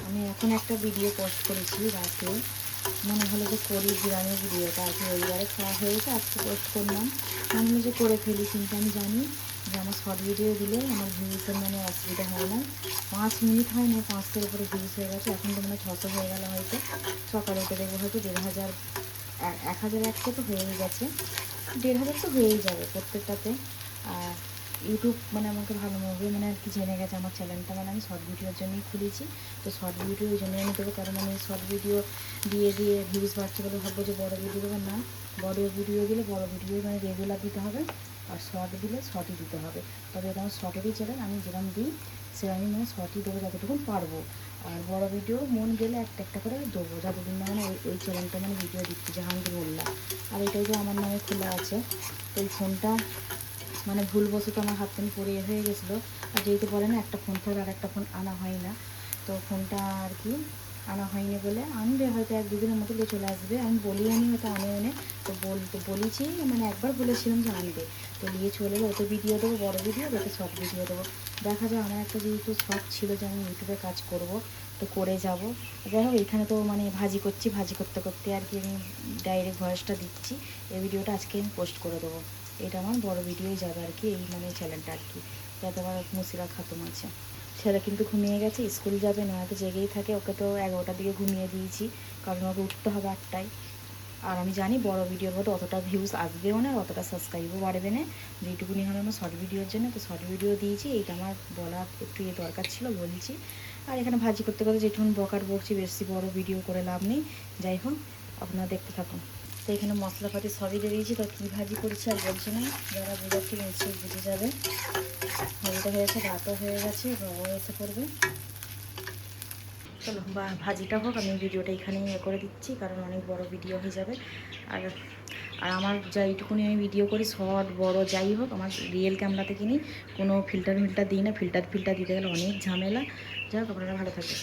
আমি এখন একটা ভিডিও পোস্ট করেছি রাতে, মনে হলো যে করি বিরিয়ানির ভিডিওটা, আজকে রবিবারে খাওয়া হয়েছে, আজকে পোস্ট করলাম। মনে হলো যে করে ফেলি, কিন্তু আমি জানি যে আমার শর্ট ভিডিও দিলে আমার ভিউজের মানে অসুবিধা হয় না। 5 মিনিট হয় না, 500-এর উপরে ভিউজ হয়ে গেছে, এখন তো মানে 600 হয়ে গেল হয়তো। সকালে উঠে দেখবো হয়তো 1500, 1100 তো হয়েই গেছে, 1500 তো হয়েই যাবে প্রত্যেকটাতে। আর ইউটিউব মানে আমাকে ভালোভাবে মানে আর কি জেনে গেছে আমার চ্যানেলটা, মানে আমি শর্ট ভিডিওর জন্যই খুলেছি। তো শর্ট ভিডিও ওই জন্যই আমি দেবো, কারণ আমি শর্ট ভিডিও দিয়ে দিয়ে ভিউজ বাড়ছে বলে ভাববো যে বড়ো ভিডিও দেবো না। বড় ভিডিও দিলে বড়ো ভিডিও মানে রেগুলার দিতে হবে, আর শর্ট দিলে শর্টই দিতে হবে। তবে এটা আমার শর্টেরই চ্যানেল, আমি যেরকম দিই সেরকমই মানে শর্টই দেবো যতটুকু পারবো। আর বড় ভিডিও মন গেলে একটা একটা করে দেবো, যতদিন না মানে ওই চ্যানেলটা মানে ভিডিও দিচ্ছি জাহাঙ্গীর মোল্লা। আর এটাই যে আমার নামে খোলা আছে। তো এই ফোনটা মানে ভুলবশত আমার হাত থেকে পড়ে হয়ে গেছিলো। আর যেহেতু বলে না একটা ফোন থাকলে আর একটা ফোন আনা হয় না, তো ফোনটা আর কি আনা হয়নি বলে আনবে হয়তো 1-2 দিনের মতো দিয়ে চলে আসবে। আমি বলি আমি হয়তো আনে তো বলেছি, মানে একবার বলেছিলাম যে আনবে, তো নিয়ে চলে এলো। ওতে ভিডিও দেবো বড় ভিডিও, ওতে শর্ট ভিডিও দেবো। দেখা যায় আমার একটা যেহেতু শখ ছিল যে আমি ইউটিউবে কাজ করব, তো করে যাব। যাই হোক, এখানে তো মানে ভাজি করছি, ভাজি করতে করতে আর কি আমি ডাইরেক্ট ভয়েসটা দিচ্ছি। এই ভিডিওটা আজকে আমি পোস্ট করে দেবো। এটা আমার বড় ভিডিওই যাবে আর কি, এই মানে চ্যানেলটা আর কি। যাতে আমার মুসিরা খাতুম আছে। ছেলে কিন্তু ঘুমিয়ে গেছে, স্কুল যাবে না, তো জেগেই থাকে। ওকে তো 11টার দিকে ঘুমিয়ে দিয়েছি, কারণ ওকে উঠতে হবে 8টায়। আর আমি জানি বড় ভিডিওর মতো অতটা ভিউজ আসবেও না, অতটা সাবস্ক্রাইবও বাড়বে না, যেটুকুনি হলো আমার শর্ট ভিডিওর জন্য। তো শর্ট ভিডিও দিয়েছি, এইটা আমার বলার একটু দরকার ছিল, বলছি। আর এখানে ভাজি করতে করতে যেটুকুন বকছি, বেশি বড় ভিডিও করে লাভ নেই। যাই হোক, আপনারা দেখতে থাকুন। তো এখানে মশলাপাতি সবই দিয়ে দিয়েছি। তো কী ভাজি করছি আর বলছি না, যারা বোঝাচ্ছি নিশ্চয়ই বুঝে যাবে। ভাজিটা হয়েছে, রাতও হয়ে গেছে, বাবাও এসে পড়বে। চলো বা ভাজিটা হোক, আমি ভিডিওটা এখানেই করে দিচ্ছি, কারণ অনেক বড় ভিডিও হয়ে যাবে। আর আর আমার এইটুকুনি আমি ভিডিও করি, শর্ট বড় যাই হোক, আমার রিয়েল ক্যামেরাতে কিনি, কোনো ফিল্টার দিই না। ফিল্টার দিতে গেলে অনেক ঝামেলা। যাই হোক, আপনারা ভালো থাকবে।